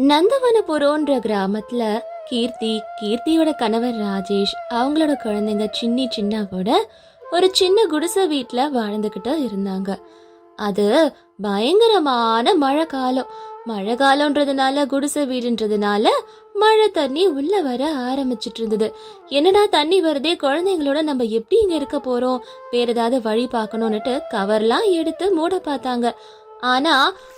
நந்தவனபுரோன்ற கிராமத்துல கீர்த்தியோட கணவர் ராஜேஷ், அவங்களோட குழந்தைங்க சின்னி சின்னாவோட ஒரு சின்ன குடிசை வீட்டுல வாழ்ந்துகிட்டு இருந்தாங்க. அது பயங்கரமான மழை காலம்ன்றதுனால குடிசை வீடுன்றதுனால மழை தண்ணி உள்ள வர ஆரம்பிச்சிட்டு இருந்தது. என்னடா தண்ணி வருதே, குழந்தைங்களோட நம்ம எப்படி இங்க இருக்க போறோம், வேற ஏதாவது வழி பார்க்கணும்னுட்டு கவர்லாம் எடுத்து மூட பார்த்தாங்க. ஆனா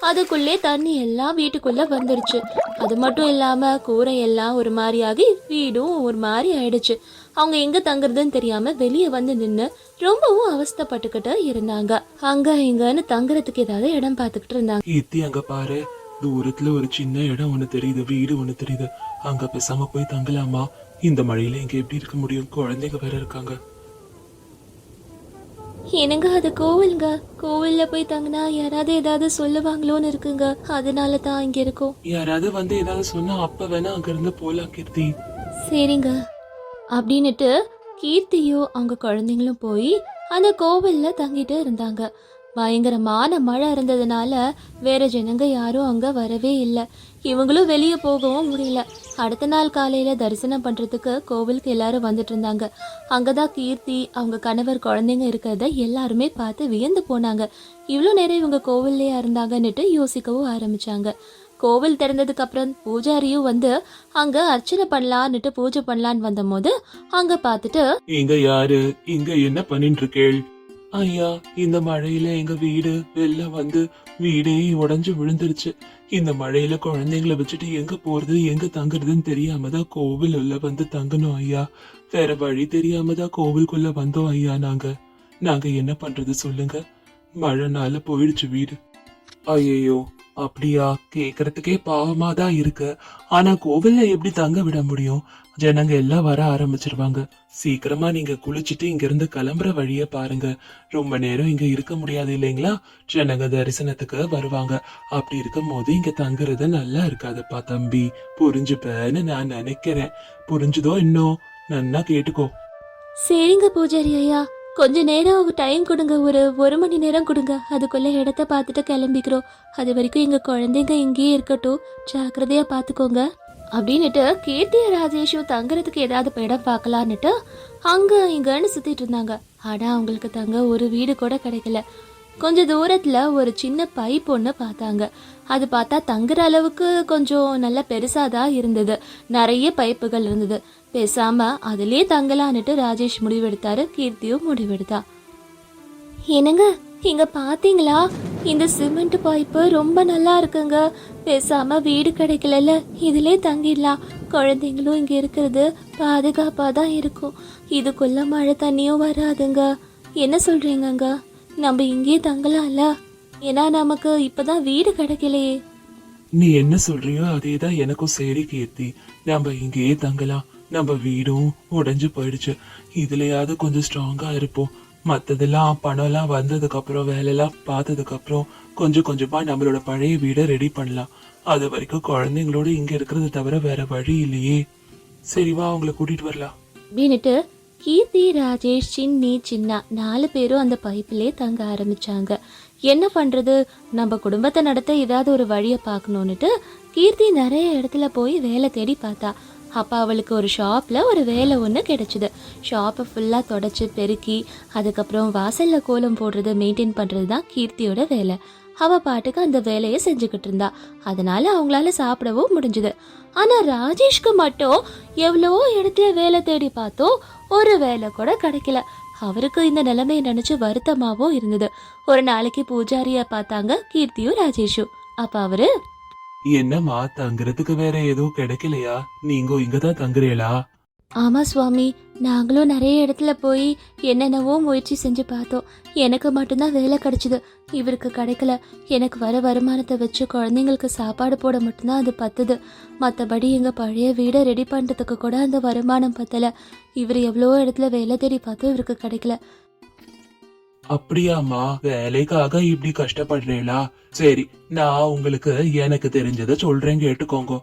அதுக்குள்ளே தண்ணி எல்லாம் வீட்டுக்குள்ள வந்துருச்சு. அது மட்டும் இல்லாம கூரையெல்லாம் ஒரு மாதிரி ஆகி வீடும் ஒரு மாதிரி ஆயிடுச்சு. அவங்க எங்க தங்குறதுன்னு தெரியாம வெளியே வந்து நின்று ரொம்பவும் அவஸ்தைப்பட்டுக்கிட்டு இருந்தாங்க. அங்க இங்கன்னு தங்குறதுக்கு ஏதாவது இடம் பார்த்துக்கிட்டு இருந்தாங்க. கீர்த்தி, அங்க பாரு, தூரத்துல ஒரு சின்ன இடம் ஒண்ணு தெரியுது, வீடு ஒண்ணு தெரியுது. அங்க பேசாம போய் தங்கலாமா? இந்த மழையில இங்க எப்படி இருக்க முடியும்? குழந்தைங்க வேற இருக்காங்க. என்னங்க, அது கோவிலுங்க. கோவில்ல போய் தங்கினா யாராவது ஏதாவது சொல்லுவாங்களோன்னு இருக்குங்க. அதனால தான் இங்க இருக்கோம். யாராவது வந்து ஏதாவது சொன்னா அப்ப வேணா அங்க இருந்து போலாம் கீர்த்தி. சரிங்க அப்படின்னுட்டு கீர்த்தியும் அவங்க குழந்தைங்களும் போய் அந்த கோவில்ல தங்கிட்டு இருந்தாங்க. பயங்கரமான மழை இருந்ததுனால வேற ஜனங்க யாரும் அங்க வரவே இல்லை. இவங்களும் வெளியே போகவும் முடியல. அடுத்த நாள் காலையில தரிசனம் பண்றதுக்கு கோவிலுக்கு எல்லாரும் வந்துட்டு இருந்தாங்க. அங்கதான் கீர்த்தி, அவங்க கணவர், குழந்தைங்க இருக்கிறத எல்லாருமே பார்த்து வியந்து போனாங்க. இவ்வளோ நேரம் இவங்க கோவில்லையா இருந்தாங்கன்னுட்டு யோசிக்கவும் ஆரம்பிச்சாங்க. கோவில் திறந்ததுக்கு அப்புறம் பூஜாரியும் வந்து அங்க அர்ச்சனை பண்ணலான்னுட்டு பூஜை பண்ணலான்னு வந்த போது அங்க பார்த்துட்டு, இங்க யாரு, இங்க என்ன பண்ணிட்டு இருக்கேள்? ஐயா, இந்த மழையில எங்க வீடு வெள்ளம் வந்து வீடே உடைஞ்சு விழுந்துருச்சு. இந்த மழையில குழந்தைங்களை வச்சுட்டு எங்க போறது, எங்க தங்குறதுன்னு தெரியாம தான் கோவில் உள்ள வந்து தங்கணும் ஐயா. வேற வழி தெரியாம தான் கோவிலுக்குள்ள வந்தோம் ஐயா. நாங்க என்ன பண்றது சொல்லுங்க? மழைனால போயிடுச்சு வீடு. ஐயோ, அப்படியா? கேக்குறதுக்கே பாவமா தான் இருக்கு. ஆனா கோவில்ல எப்படி தங்க விட முடியும்? ஜனங்க எல்லாம் வர ஆரம்பிச்சிருவாங்க. சீக்கிரமா நீங்க குளிச்சுட்டு இங்க இருந்து கிளம்புற வழிய பாருங்க. ரொம்ப நேரம் இங்க இருக்க முடியாது இல்லைங்களா? ஜனங்க தரிசனத்துக்கு வருவாங்க. அப்படி இருக்கும் போது இங்க தங்குறது நல்லா இருக்காதுப்பா தம்பி. புரிஞ்சுப்பேன்னு நான் நினைக்கிறேன். புரிஞ்சுதோ? இன்னும் நன்னா கேட்டுக்கோ. சரிங்க பூஜாரி ஐயா, கொஞ்ச நேரம் டைம் கொடுங்க, ஒரு மணி நேரம் கொடுங்க. அதுக்குள்ள இடத்த பார்த்துட்டு கிளம்பிக்கிறோம். அது வரைக்கும் எங்க குழந்தைங்க இங்கேயே இருக்கட்டும், ஜாக்கிரதையா பார்த்துக்கோங்க அப்படின்னுட்டு கீர்த்திய ராஜேஷும் தங்குறதுக்கு ஏதாவது இடம் பார்க்கலான்னுட்டு அங்க இங்கன்னு சுத்திட்டு இருந்தாங்க. ஆனா அவங்களுக்கு தங்க ஒரு வீடு கூட கிடைக்கல. கொஞ்ச தூரத்துல ஒரு சின்ன பைப் ஒன்று பார்த்தாங்க. அது பார்த்தா தங்குற அளவுக்கு கொஞ்சம் நல்ல பெருசாதான் இருந்தது. நிறைய பைப்புகள் இருந்தது. பேசாம அதுலயே தங்கலான்னுட்டு ராஜேஷ் முடிவெடுத்தாரு. கீர்த்தியும் முடிவெடுத்தா. என்னங்க, இங்க பாத்தீங்களா? இந்த சிமெண்ட் பைப்பு ரொம்ப நல்லா இருக்குங்க. பேசாம வீடு கிடைக்கல, இதுலயே தங்கிடலாம். குழந்தைங்களும் இங்க இருக்கிறது பாதுகாப்பா தான் இருக்கும். இதுக்குள்ள மழை தண்ணியும் வராதுங்க. என்ன சொல்றீங்கங்க? நம்ம இங்கேயே தங்கலாம்ல? ஏன்னா நமக்கு இப்பதான் வீடு கிடைக்கலையே. நீ என்ன சொல்றியோ அதேதான் எனக்கும் சரி கீர்த்தி. நம்ம இங்கேயே தங்கலாம். நம்ம வீடும் உடைஞ்சு போயிடுச்சு. இதுலயாவது கொஞ்சம் ஸ்ட்ராங்கா இருப்போம். மத்ததெல்லாம் பணம் எல்லாம் வந்ததுக்கு அப்புறம், வேலையெல்லாம் பார்த்ததுக்கு அப்புறம் கொஞ்சம் கொஞ்சமா நம்மளோட பழைய வீடை ரெடி பண்ணலாம். அது வரைக்கும் குழந்தைங்களோட இங்க இருக்கிறத தவிர வேற வழி இல்லையே. சரிவா, அவங்களை கூட்டிட்டு வரலாம் அப்படின்னுட்டு கீர்த்தி, ராஜேஷ், சின்னி, சின்னா 4 பேரும் அந்த பைப்பிலே தங்க ஆரம்பிச்சாங்க. என்ன பண்றது, நம்ம குடும்பத்தை நடத்த ஏதாவது ஒரு வழியை பார்க்கணுன்னுட்டு கீர்த்தி நிறைய இடத்துல போய் வேலை தேடி பார்த்தா. அப்போ அவளுக்கு ஒரு ஷாப்ல ஒரு வேலை ஒன்று கிடைச்சிது. ஷாப்பை ஃபுல்லாக தொடச்சி பெருக்கி அதுக்கப்புறம் வாசல்ல கோலம் போடுறது, மெயின்டைன் பண்ணுறது தான் கீர்த்தியோட வேலை. அவ பாட்டுக்கு அந்த வேலையை செஞ்சுக்கிட்டு இருந்தா. அதனால அவங்களால சாப்பிடவும் முடிஞ்சுது. ஆனா ராஜேஷ்க்கு மட்டும் எவ்வளோ இடத்துல வேலை தேடி பார்த்தோம், ஒரு வேலை கூட கிடைக்கல. அவருக்கு இந்த நிலைமையை நினைச்சு வருத்தமாவும் இருந்தது. ஒரு நாளைக்கு பூஜாரியா பார்த்தாங்க கீர்த்தியும் ராஜேஷும். அப்ப அவரு, என்னம்மா, தங்குறதுக்கு வேற எதுவும் கிடைக்கலையா? நீங்க இங்கதான் தங்குறீங்களா? ஆமா சுவாமி, நாங்களும் நிறைய இடத்துல போய் என்னென்னவோ முயற்சி செஞ்சு பார்த்தோம். எனக்கு மட்டும்தான் வேலை கிடைச்சிது, இவருக்கு கிடைக்கல. எனக்கு வர வருமானத்தை வச்சு குழந்தைங்களுக்கு சாப்பாடு போட மட்டும்தான் அது பத்துது. மற்றபடி எங்கள் பழைய வீடை ரெடி பண்ணுறதுக்கு கூட அந்த வருமானம் பத்தலை. இவர் எவ்வளோ இடத்துல வேலை தேடி பார்த்தோம், இவருக்கு கிடைக்கல. அப்படியாம்மா, வேலைக்காக இப்படி கஷ்டப்படுறீங்களா? சரி, நான் உங்களுக்கு எனக்கு தெரிஞ்சதை சொல்றேன், கேட்டுக்கோங்க.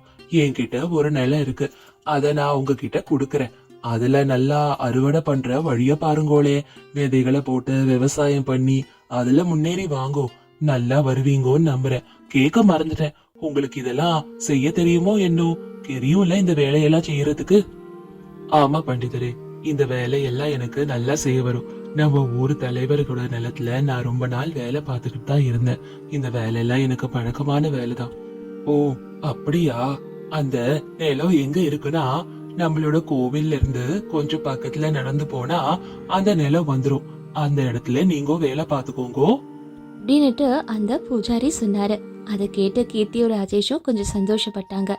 என்கிட்ட ஒரு நிலம் இருக்கு. அத நான் உங்ககிட்ட குடுக்கறேன். அதுல நல்லா அறுவடை பண்ற வழிய பாருங்கோளே. விதைகளை போட்டு விவசாயம் பண்ணி அதுல முன்னேறி வாங்கோ. நல்லா வருவீங்கோன்னு நம்புறேன். கேட்க மறந்துட்டேன், உங்களுக்கு இதெல்லாம் செய்ய தெரியுமோ என்னோ? தெரியும்ல இந்த வேலையெல்லாம் செய்யறதுக்கு. ஆமா பண்டிதரே, இந்த வேலையெல்லாம் எனக்கு நல்லா செய்ய வரும். நம்ம ஊர் தலைவர்களோட நிலத்துல நான் ரொம்ப நாள் வேலை பார்த்துக்கிட்டு தான் இருந்தேன். இந்த வேலையெல்லாம் எனக்கு பழக்கமான வேலைதான். ஓ அப்படியா? அந்த நிலம் எங்க இருக்குன்னா, நம்மளோட கோவில்ல இருந்து கொஞ்சம் பக்கத்துல நடந்து போனா அந்த நிலம் வந்துரும். அந்த இடத்துல நீங்க வேலை பார்த்துக்கோங்க. அப்படின்னுட்டு அந்த பூஜாரி சொன்னாரு. அதை கேட்டு கீர்த்தியும் ராஜேஷும் கொஞ்சம் சந்தோஷப்பட்டாங்க.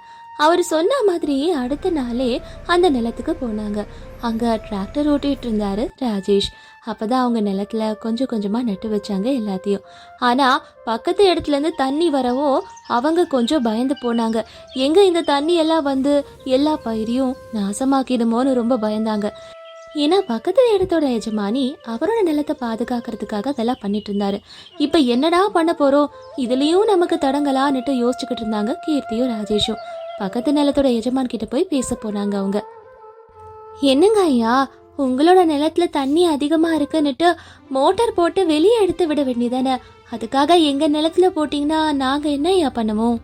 அவர் சொன்ன மாதிரி அடுத்த நாளே அந்த நிலத்துக்கு போனாங்க. அங்க டிராக்டர் ஓட்டிட்டு இருந்தாரு ராஜேஷ். அப்பதான் அவங்க நிலத்துல கொஞ்சம் கொஞ்சமா நட்டு வச்சாங்க எல்லாத்தையும். ஆனா பக்கத்து இடத்துல இருந்து தண்ணி வரவும் அவங்க கொஞ்சம் பயந்து போனாங்க. எங்க இந்த தண்ணி எல்லாம் வந்து எல்லா பயிரையும் நாசமாக்கிடுமோன்னு ரொம்ப பயந்தாங்க. ஏன்னா பக்கத்து இடத்தோட எஜமானி அவரோட நிலத்தை பாதுகாக்கிறதுக்காக அதெல்லாம் பண்ணிட்டு இருந்தாரு. இப்ப என்னடா பண்ண போறோம், இதுலயும் நமக்கு தடங்கலான்னுட்டு யோசிச்சுக்கிட்டு இருந்தாங்க கீர்த்தியும் ராஜேஷும். பக்கத்து நிலத்தோட எஜமான் கிட்ட போய் பேச போனாங்க அவங்க. என்னங்க ஐயா, உங்களோட நிலத்துல தண்ணி அதிகமா இருக்குன்னுட்டு மோட்டார் போட்டு வெளியே எடுத்து விட வேண்டியதானே? அதுக்காக எங்க நிலத்துல போட்டீங்கன்னா நாங்க என்ன ஐயா பண்ணுவோம்?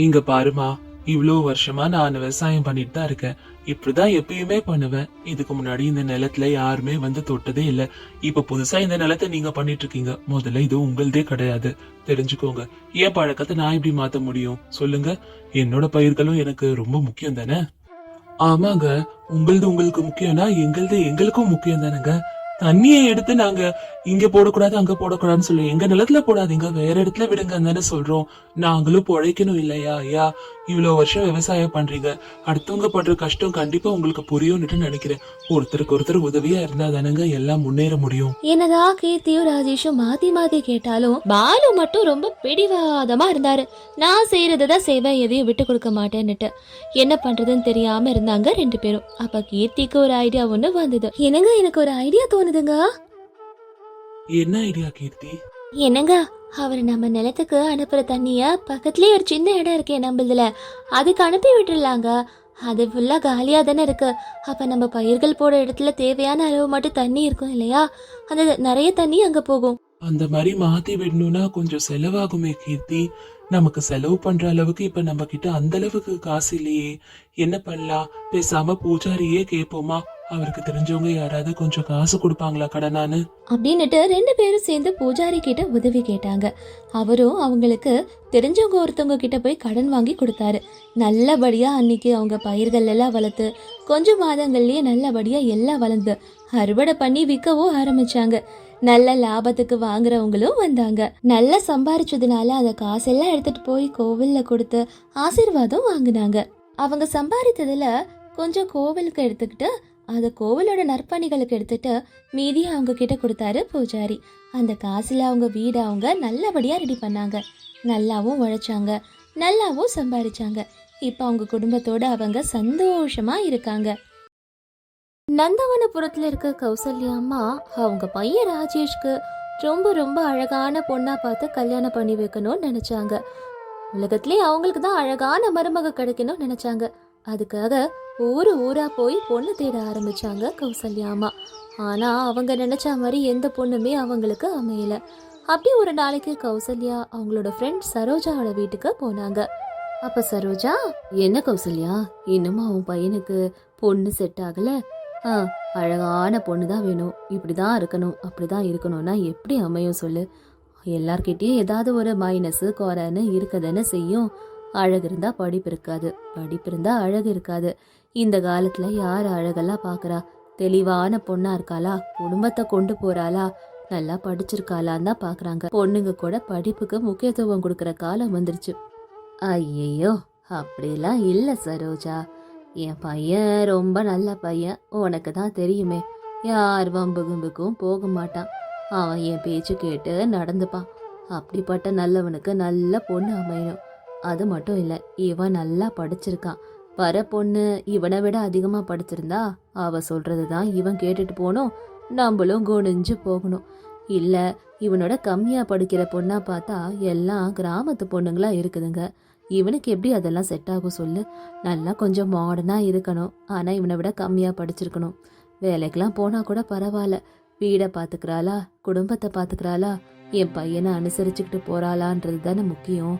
இங்க பாருமா, இவ்வளவு வருஷமா நான் விவசாயம் பண்ணிட்டு தான் இருக்கேன். இப்படிதான் எப்பயுமே பண்ணுவேன். இதுக்கு முன்னாடி இந்த நிலத்துல யாருமே வந்து தொட்டதே இல்ல. இப்ப புதுசா இந்த நிலத்தை நீங்க பண்ணிட்டு இருக்கீங்க. முதல்ல இது உங்களதே கிடையாது, தெரிஞ்சுக்கோங்க. ஏன் பழக்கத்தை நான் எப்படி மாத்த முடியும் சொல்லுங்க? என்னோட பயிர்களும் எனக்கு ரொம்ப முக்கியம் தானே. ஆமாங்க, உங்களது உங்களுக்கு முக்கியம்னா எங்களது எங்களுக்கும் முக்கியம் தானேங்க. தண்ணியை எடுத்து நாங்க இங்க போடக்கூடாது அங்க போடக்கூடாதுன்னு சொல்லி எங்க நிலத்துல போடாதீங்க, வேற இடத்துல விடுங்கன்னு தானே சொல்றோம். நாங்களும் பொழைக்கணும் இல்லையா ஐயா? இவ்வளவு வருஷம் விவசாயம் பண்றீங்க, அடுத்தவங்க படுற கஷ்டம் கண்டிப்பா உங்களுக்கு புரியும்னு நினைக்கிறேன். ஒருத்தருக்கு ஒருத்தர் உதவியா இருந்தா தானங்க எல்லாம் முன்னேற முடியும். என்னதான் கீர்த்தியும் ராஜேஷும் மாத்தி மாத்தி கேட்டாலும் பாலு மட்டும் ரொம்ப பிடிவாதமா இருந்தாரு. நான் செய்யறதுதான் செய்வேன், எதையும் விட்டு கொடுக்க மாட்டேன்னுட்டு. என்ன பண்றதுன்னு தெரியாம இருந்தாங்க ரெண்டு பேரும். அப்ப கீர்த்திக்கு ஒரு ஐடியா ஒண்ணு வந்தது. என்னங்க, எனக்கு ஒரு ஐடியா தோணுதுங்க. என்ன ஐடியா கீர்த்தி? என்னங்க, அவர் நம்ம நிலத்துக்கு அனுப்புற தண்ணிய பக்கத்துலயே ஒரு சின்ன இடம் இருக்கே நம்மளதுல, அதுக்கு அனுப்பி விட்டுடலாங்க. அது ஃபுல்லா காலியா தானே இருக்கு. அப்ப நம்ம பயிர்கள் போட இடத்துல தேவையான அளவு மட்டும் தண்ணி இருக்கும் இல்லையா? அந்த நிறைய தண்ணி அங்க போகும். அந்த மாதிரி மாத்தி விடணும்னா கொஞ்சம் செலவாகுமே கீர்த்தி. நமக்கு செலவு பண்ற அளவுக்கு இப்ப நம்ம கிட்ட அந்த அளவுக்கு காசு இல்லையே. என்ன பண்ணலாம்? பேசாம பூஜாரியே கேட்போமா? அவருக்கு தெரிஞ்சவங்க யாராவது கொஞ்சம் காசு கொடுப்பாங்களா கடனானு அப்படின்னுட்டு ரெண்டு பேரும் சேர்ந்து பூஜாரி கிட்ட உதவி கேட்டாங்க. அவரும் அவங்களுக்கு தெரிஞ்சவங்க ஒருத்தவங்க கிட்ட போய் கடன் வாங்கி கொடுத்தாரு. நல்லபடியா அன்னைக்கு அவங்க பயிர்கள் எல்லாம் வளர்த்து கொஞ்சம் மாதங்கள்லயே நல்லபடியா எல்லாம் வளர்ந்து அறுவடை பண்ணி விற்கவும் ஆரம்பிச்சாங்க. நல்ல லாபத்துக்கு வாங்குறவங்களும் வந்தாங்க. நல்லா சம்பாரிச்சதுனால அந்த காசெல்லாம் எடுத்துட்டு போய் கோவில்ல கொடுத்து ஆசீர்வாதம் வாங்கினாங்க. அவங்க சம்பாதித்ததுல கொஞ்சம் கோவிலுக்கு எடுத்துக்கிட்டு அதை கோவிலோட நற்பணிகளுக்கு எடுத்துட்டு மீதி அவங்க கிட்ட கொடுத்தாரு பூஜாரி. அந்த காசுல அவங்க வீடு அவங்க நல்லபடியா ரெடி பண்ணாங்க. நல்லாவும் உழைச்சாங்க, நல்லாவும் சம்பாதிச்சாங்க. இப்ப அவங்க குடும்பத்தோட அவங்க சந்தோஷமா இருக்காங்க. நந்தவனபுரத்துல இருக்க கௌசல்யா அம்மா அவங்க பையன் ராஜேஷ்க்கு ரொம்ப ரொம்ப அழகான பொண்ணா பார்த்து கல்யாணம் பண்ணி வைக்கணும்னு நினைச்சாங்க. உலகத்திலே அவங்களுக்கு தான் அழகான மருமக கிடைக்கணும்னு நினைச்சாங்க. அதுக்காக ஊரா போய் பொண்ணு தேட ஆரம்பிச்சாங்க கௌசல்யா அம்மா. ஆனா அவங்க நினைச்ச மாதிரி எந்த பொண்ணுமே அவங்களுக்கு அமையல. அப்படி ஒரு நாளைக்கு கௌசல்யா அவங்களோட ஃப்ரெண்ட் சரோஜாவோட வீட்டுக்கு போனாங்க. அப்ப சரோஜா, என்ன கௌசல்யா, இன்னும் அவன் பையனுக்கு பொண்ணு செட் ஆகல? அழகான பொண்ணு தான் வேணும், இப்படிதான் இருக்கணும் அப்படிதான் இருக்கணும்னா எப்படி அமையும் சொல்லு? எல்லார்கிட்டயும் ஏதாவது ஒரு மைனஸ் குறைன்னு இருக்கதானே செய்யும். அழகு இருந்தா படிப்பு இருக்காது, படிப்பு இருந்தா அழகு இருக்காது. இந்த காலத்துல யார் அழகெல்லாம் பாக்குறா? தெளிவான பொண்ணா இருக்காளா, குடும்பத்தை கொண்டு போறாளா, நல்லா படிச்சிருக்காளான்னு தான் பாக்குறாங்க. பொண்ணுங்க கூட படிப்புக்கு முக்கியத்துவம் கொடுக்கற காலம் வந்துருச்சு. ஐயோ, அப்படிலாம் இல்ல சரோஜா. என் பையன் ரொம்ப நல்ல பையன், உனக்கு தான் தெரியுமே. யார் வம்பு கும்புக்கும் போக மாட்டான். அவன் என் பேச்சு கேட்டு நடந்துப்பான். அப்படிப்பட்ட நல்லவனுக்கு நல்ல பொண்ணு அமையணும். அது மட்டும் இல்லை, இவன் நல்லா படிச்சிருக்கான். வர பொண்ணு இவனை விட அதிகமா படிச்சிருந்தா அவ சொல்றது தான் இவன் கேட்டுட்டு போகணும், நம்மளும் குனிஞ்சு போகணும். இல்ல இவனோட கம்மியா படிக்கிற பொண்ணா பார்த்தா எல்லாம் கிராமத்து பொண்ணுங்களா இருக்குதுங்க. இவனுக்கு எப்படி அதெல்லாம் செட் ஆகும் சொல்லு? நல்லா கொஞ்சம் மாடர்னா இருக்கணும், ஆனா இவனை விட கம்மியா படிச்சிருக்கணும். வேலைக்கெல்லாம் போனா கூட பரவாயில்ல, வீடை பாத்துக்கிறாளா, குடும்பத்தை பாத்துக்கிறாளா, என் பையனை அனுசரிச்சுக்கிட்டு போறாளான்றது தானே முக்கியம்.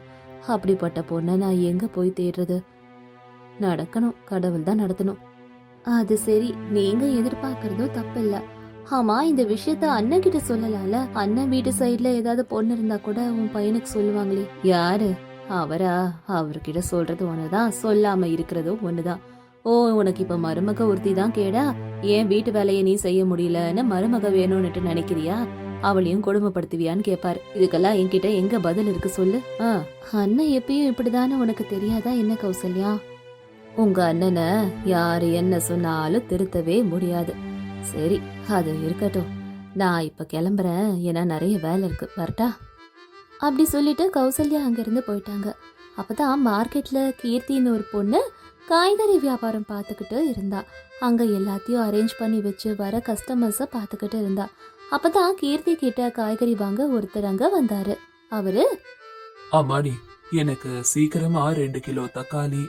அப்படிப்பட்ட பொண்ணை நான் எங்க போய் தேடுறது? நடக்கணும், கடவுள் தான் நடத்தணும். அது சரி, நீங்க எதிர்பார்க்கறதும் தப்பில்ல. ஆமா, இந்த விஷயத்த அண்ணன் கிட்ட சொல்லலாம்ல. அண்ணன் வீட்டு சைடுல ஏதாவது பொண்ணு இருந்தா கூட உன் பையனுக்கு சொல்லுவாங்களே. யாரு? அவரா? அவர்கிட்ட சொல்றது ஒண்ணுதான், சொல்லாம இருக்கிறதும் ஒண்ணுதான். ஓ, உனக்கு இப்ப மருமக ஒருத்தி தான் கேடா? ஏன் வீட்டு வேலையை நீ செய்ய முடியலன்னு மருமக வேணும்னுட்டு நினைக்கிறியா? அவளையும் கொடுமைப்படுத்துவியான்னு கேப்பாரு. இதுக்கெல்லாம் என்கிட்ட எங்க பதில் இருக்கு சொல்லு? அண்ணன் எப்பயும் இப்படிதானே, உனக்கு தெரியாதா என்ன கௌசல்யா? உங்க அண்ணனை யாரு என்ன சொன்னாலும் திருத்தவே முடியாது. சரி, அது இருக்கட்டும். நான் இப்ப கிளம்புறேன், ஏன்னா நிறைய வேலை இருக்கு, வரட்டா? அப்படி சொல்லிட்டு கௌசல்யா அங்கிருந்து போயிட்டாங்க. அப்பதான் மார்க்கெட்ல கீர்த்தின்னு ஒரு பொண்ணு காய்கறி வியாபாரம் பார்த்துக்கிட்டு இருந்தா. அங்க எல்லாத்தையும் அரேஞ்ச் பண்ணி வச்சு வர கஸ்டமர்ஸ பார்த்துக்கிட்டு இருந்தா. அப்பதான் கீர்த்தி கிட்ட காய்கறி வாங்க ஒருத்தர் அங்க வந்தாரு. அவரு, அம்மாடி, எனக்கு சீக்கிரமா 2 கிலோ தக்காளி,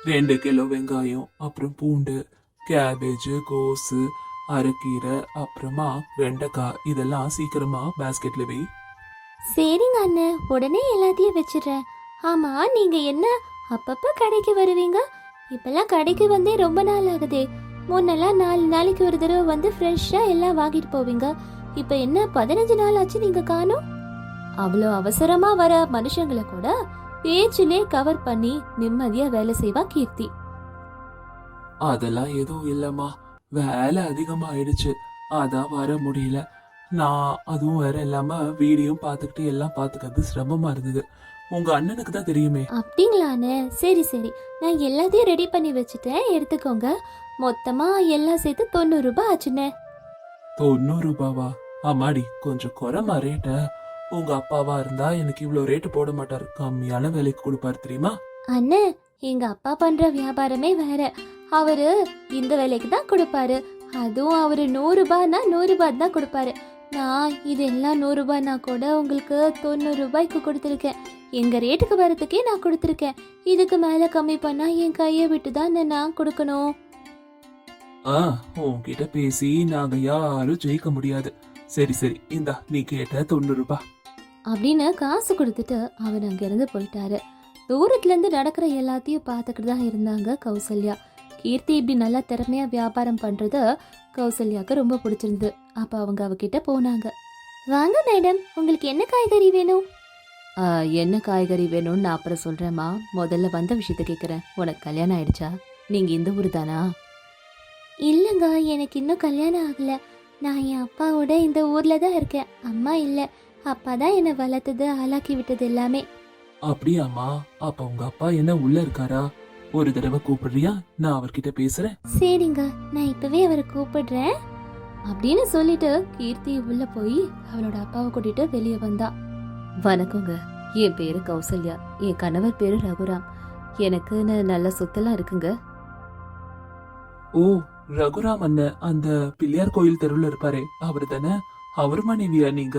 2 கிலோ வெங்காயம், அப்புறம் பூண்டு, கேபேஜ், கோஸு, அரைக்கீரை, அப்புறமா வெண்டைக்காய், இதெல்லாம் சீக்கிரமா பாஸ்கெட்ல வை. சரிங்க அண்ணன், உடனே எல்லாத்தையும் வச்சிடுறேன். ஆமா, நீங்க என்ன அப்பப்ப கடைக்கு வருவீங்க? இப்பெல்லாம் கடைக்கு வந்தே ரொம்ப நாள் ஆகுதே. முன்னெல்லாம் 4 நாளைக்கு ஒரு தடவை வந்து ஃப்ரெஷ்ஷா எல்லாம் வாங்கிட்டு போவீங்க. இப்ப என்ன 15 நாள் ஆச்சு நீங்க காணோம்? அவ்வளோ அவசரமா வர மனுஷங்களை கூட பேச்சிலே கவர் பண்ணி நிம்மதியா வேலை செய்வா கீர்த்தி. அதெல்லாம் எதுவும் இல்லம்மா, வேலை அதிகமாயிடுச்சு, அதான் வர முடியல. நான் அதுவும் வேற இல்லாம வீடியும் பார்த்துக்கிட்டு எல்லாம் பார்த்துக்கிறது சிரமமா இருந்தது. உங்க அண்ணனுக்கு தான் தெரியுமே. அப்படிங்களாண்ணே, சரி சரி, நான் எல்லாத்தையும் ரெடி பண்ணி வச்சுட்டேன், எடுத்துக்கோங்க. மொத்தமா எல்லாம் சேர்த்து 90 ரூபாய் ஆச்சுண்ணே. 90 ரூபாவா? அம்மாடி, கொஞ்சம் குறைமா ரேட்ட. உங்க அப்பாவா இருந்தா எனக்கு இவ்வளவு ரேட்டு போட மாட்டாரு, கம்மியான விலைக்கு கொடுப்பாரு தெரியுமா? அண்ணே, எங்க அப்பா பண்ற வியாபாரமே வேற. அவரு இந்த விலைக்கு தான் கொடுப்பாரு. அதுவும் அவரு 100 ரூபாய்னா 100 ரூபாய் தான் கொடுப்பாரு. நான் இதெல்லாம் 100 ரூபாய்னா கூட உங்களுக்கு 90 ரூபாய்க்கு கொடுத்துருக்கேன். எங்க ரேட்டுக்கு வரதுக்கே நான் கொடுத்துருக்கேன். இதுக்கு மேல கம்மி பண்ணா என் கையை விட்டு தான் நான் கொடுக்கணும். உன்கிட்ட பேசி நாங்க யாரும் ஜெயிக்க முடியாது. சரி சரி, இந்தா நீ கேட்ட 90 ரூபாய் அப்படின்னு காசு கொடுத்துட்டு அவர் அங்கிருந்து போயிட்டாரு. தூரத்துல இருந்து நடக்கிற எல்லாத்தையும் பார்த்துக்கிட்டு தான் இருந்தாங்க கௌசல்யா. கீர்த்தி இப்படி நல்லா திறமையா வியாபாரம் பண்றது கௌசல்யாவுக்கு ரொம்ப பிடிச்சிருந்தது. அப்ப அவங்க அவகிட்ட போனாங்க. வாங்க மேடம், உங்களுக்கு என்ன காய்கறி வேணும்? என்ன காய்கறி வேணும்னு நான் அப்புறம் சொல்றேம்மா, முதல்ல வந்த விஷயத்த கேட்குறேன். உனக்கு கல்யாணம் ஆயிடுச்சா? நீங்க இந்த ஊர் தானா? இல்லைங்க, எனக்கு இன்னும் கல்யாணம் ஆகல. நான் என் அப்பாவோட இந்த ஊர்ல தான் இருக்கேன். அம்மா இல்லை. அப்பா தான் என்னை வளர்த்தது, ஆளாக்கி விட்டது எல்லாமே. அப்படியாம்மா? அப்ப உங்க அப்பா என்ன உள்ள இருக்காரா? ஒரு தடவை கூப்பிடுறியா? நான் அவர்கிட்ட பேசுறேன். சரிங்க, நான் இப்பவே அவரை கூப்பிடுறேன் அப்படின்னு சொல்லிட்டு கீர்த்தி உள்ள போய் அவளோட அப்பாவை கூட்டிட்டு வெளியே வந்தா. வணக்கங்க, என் பேரு கௌசல்யா, என் கணவர் பேரு ரகுராம். எனக்குன்னு நல்ல சொத்தெல்லாம் இருக்குங்க. ஓ, ரகுராம் அண்ணன், அந்த பிள்ளையார் கோயில் தெருவுல இருப்பாரே, அவரு தானே? அவரு மனைவியா நீங்க?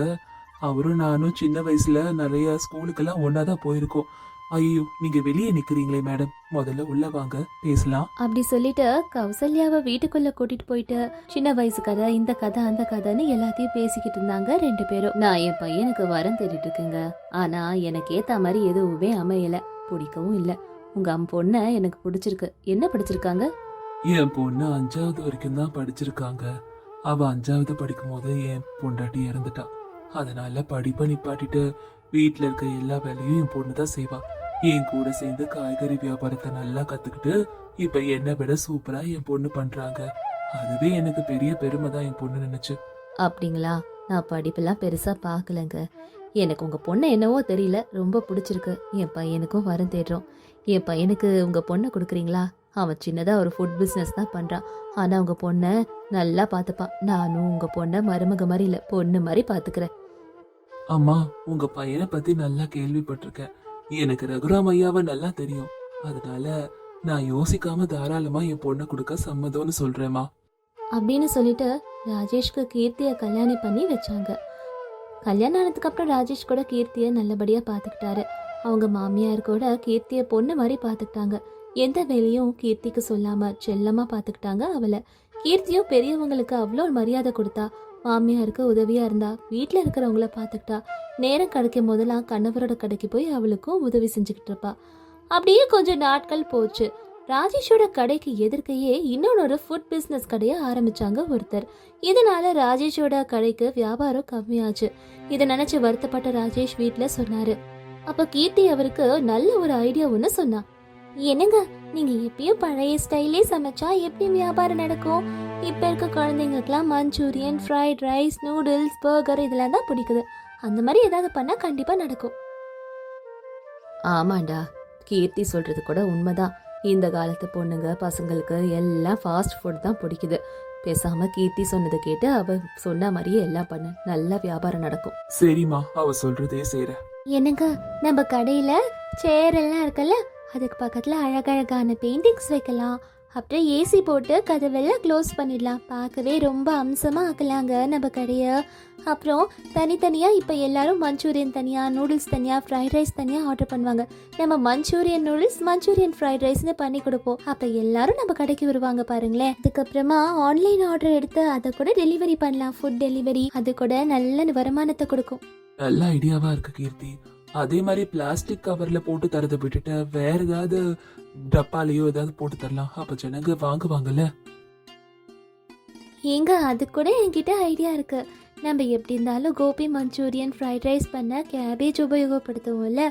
அவரும் நானும் சின்ன வயசுல நிறைய ஸ்கூலுக்கெல்லாம் ஒன்னாதான் போயிருக்கோம். ஐயோ, நீங்க வெளியே நிக்கிறீங்களே மேடம், முதல்ல உள்ள வாங்க, பேசலாம். அப்படி சொல்லிட்டு கௌசல்யாவை வீட்டுக்குள்ள கூட்டிட்டு போயிட்டு சின்ன வயசு கதை, இந்த கதை, அந்த கதைன்னு எல்லாத்தையும் பேசிக்கிட்டு இருந்தாங்க 2 பேரும். நான் என் பையனுக்கு வரம் தேடிட்டு இருக்கேங்க. ஆனா எனக்கு ஏத்த மாதிரி எதுவுமே அமையல, பிடிக்கவும் இல்ல. உங்க பொண்ணை எனக்கு பிடிச்சிருக்கு. என்ன படிச்சிருக்காங்க? என் பொண்ணு 5வது வரைக்கும் தான் படிச்சிருக்காங்க. அவ 5வது படிக்கும் போது என் பொண்டாட்டி இறந்துட்டா. அதனால படிப்பை நிப்பாட்டிட்டு வீட்டுல இருக்க எல்லா வேலையும் என் பொண்ணு தான் செய்வா. என் கூட சேர்ந்து காய்கறி வியாபாரத்தை நல்லா கத்துக்கிட்டு இப்ப என்னை விட சூப்பரா என் பொண்ணு பண்றாங்க. அதுவே எனக்கு பெரிய பெருமை தான் என் பொண்ணு நினைச்சு. அப்படிங்களா? நான் படிப்பெல்லாம் பெருசா பாக்கலங்க. எனக்கு உங்க பொண்ணை என்னவோ தெரியல, ரொம்ப பிடிச்சிருக்கு. என் பையனுக்கும் வரம் தேடுறோம். என் பையனுக்கு உங்க பொண்ணை கொடுக்குறீங்களா? அவன் சின்னதா ஒரு ஃபுட் பிசினஸ் தான் பண்றான். ஆனா உங்க பொண்ணை நல்லா பாத்துப்பான். நானும் உங்க பொண்ணை மருமக மாதிரி இல்ல, பொண்ணு மாதிரி பாத்துக்கிறேன். அம்மா, உங்க பையனை பத்தி நல்லா கேள்விப்பட்டிருக்கேன். எனக்கு ரகுராம் ஐயாவை நல்லா தெரியும். அதனால நான் யோசிக்காம தாராளமா என் பொண்ணை கொடுக்க சம்மதம்னு சொல்றேம்மா அப்படின்னு சொல்லிட்டு ராஜேஷ்க்கு கீர்த்தியை கல்யாணம் பண்ணி வச்சாங்க. கல்யாணம் ஆனதுக்கு அப்புறம் ராஜேஷ் கூட கீர்த்தியை நல்லபடியா பாத்துக்கிட்டாரு. அவங்க மாமியார் கூட கீர்த்தியை பொண்ணு மாதிரி பாத்துக்கிட்டாங்க. எந்த வேலையும் கீர்த்திக்கு சொல்லாம செல்லமா பாத்துக்கிட்டாங்க அவளை. கீர்த்தியும் பெரியவங்களுக்கு அவ்வளோ மரியாதை கொடுத்தா. மாமியாருக்கு உதவியா இருந்தா, வீட்டில் இருக்கிறவங்கள பார்த்துக்கிட்டா, நேரம் கிடைக்கும் போதெல்லாம் கணவரோட கடைக்கு போய் அவளுக்கும் உதவி செஞ்சுக்கிட்டு இருப்பா. அப்படியே கொஞ்சம் நாட்கள் போச்சு. ராஜேஷோட கடைக்கு எதிர்க்கையே இன்னொரு ஃபுட் பிஸ்னஸ் கடையை ஆரம்பிச்சாங்க ஒருத்தர். இதனால ராஜேஷோட கடைக்கு வியாபாரம் கம்மியாச்சு. இதை நினைச்சு வருத்தப்பட்ட ராஜேஷ் வீட்டில் சொன்னாரு. அப்ப கீர்த்தி அவருக்கு நல்ல ஒரு ஐடியா ஒன்று சொன்னா. என்னங்க, நீங்க எப்பயும் பழைய ஸ்டைலே சமைச்சா எப்படி வியாபாரம் நடக்கும்? இப்ப இருக்க குழந்தைங்களுக்குலாம் Manchurian, fried rice, noodles, burger இதெல்லாம் தான் பிடிக்குது. அந்த மாதிரி ஏதாவது பண்ணா கண்டிப்பா நடக்கும். ஆமாண்டா, கீர்த்தி சொல்றது கூட உண்மைதான். இந்த காலத்து பொண்ணுங்க பசங்களுக்கு எல்லாம் ஃபாஸ்ட் ஃபுட் தான் பிடிக்குது. பேசாம கீர்த்தி சொன்னதை கேட்டு அவ சொன்ன மாதிரியே எல்லாம் பண்ணு, நல்லா வியாபாரம் நடக்கும். சரிம்மா, அவ சொல்றதே செய்ற. என்னங்க, நம்ம கடையில சேர் எல்லாம் இருக்குல்ல, அதுக்கு பக்கத்துல அழகழகான பெயிண்டிங்ஸ் வைக்கலாம். அப்புறம் ஏசி போட்டு கதவெல்லாம் க்ளோஸ் பண்ணிடலாம். பார்க்கவே ரொம்ப அம்சமா ஆக்கலாங்க நம்ம கடைய. அப்புறம் தனித்தனியாக இப்போ எல்லாரும் மஞ்சூரியன் தனியாக, நூடுல்ஸ் தனியாக, ஃப்ரைட் ரைஸ் தனியாக ஆர்டர் பண்ணுவாங்க. நம்ம மஞ்சூரியன் நூடுல்ஸ், மஞ்சூரியன் ஃப்ரைட் ரைஸ்னு பண்ணி கொடுப்போம். அப்போ எல்லாரும் நம்ம கடைக்கு வருவாங்க பாருங்களேன். அதுக்கப்புறமா ஆன்லைன் ஆர்டர் எடுத்து அதை கூட டெலிவரி பண்ணலாம். ஃபுட் டெலிவரி, அது கூட நல்ல வருமானத்தை கொடுக்கும். நல்ல ஐடியாவா இருக்கு கீர்த்தி. அதே மாதிரி பிளாஸ்டிக் கவர்ல போட்டு தரதை விட்டுட்டு வேற ஏதாவது டப்பாலையோ ஏதாவது போட்டு தரலாம். அப்ப ஜனங்க வாங்குவாங்கல்ல. ஏங்க, அது கூட என்கிட்ட ஐடியா இருக்கு. நம்ம எப்படி இருந்தாலும் கோபி மஞ்சூரியன் ஃப்ரைட் ரைஸ் பண்ண கேபேஜ் உபயோகப்படுத்துவோம்ல,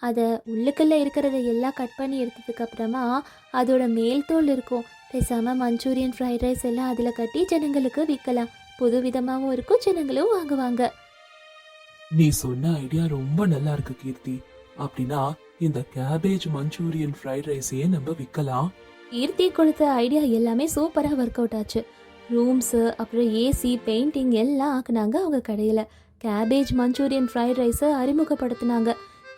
அதை உள்ளுக்குள்ள இருக்கிறத எல்லாம் கட் பண்ணி எடுத்ததுக்கு அப்புறமா அதோட மேல் தோல் இருக்கும். பேசாம மஞ்சூரியன் ஃப்ரைட் ரைஸ் எல்லாம் அதில் கட்டி ஜனங்களுக்கு விற்கலாம். புது விதமாகவும் இருக்கும், ஜனங்களும் வாங்குவாங்க. நீ சொன்ன ஐடியா ரொம்ப நல்லா இருக்கு கீர்த்தி. அப்படின்னா இந்த கேபேஜ் மஞ்சூரியன் ஃப்ரைட் ரைஸையே நம்ம விற்கலாம். கீர்த்தி கொடுத்த ஐடியா எல்லாமே சூப்பராக ஒர்க் அவுட் ஆச்சு. ரூம்ஸு, அப்புறம் ஏசி, பெயிண்டிங் எல்லாம் ஆக்குனாங்க அவங்க கடையில். கேபேஜ் மஞ்சூரியன் ஃப்ரைட் ரைஸை அறிமுகப்படுத்தினாங்க.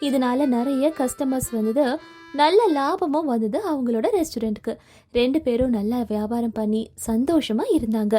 இதனால நிறைய கஸ்டமர்ஸ் வந்தது, நல்ல லாபமும் வந்தது அவங்களோட ரெஸ்டாரண்ட்டுக்கு. 2 பேரும் நல்லா வியாபாரம் பண்ணி சந்தோஷமாக இருந்தாங்க.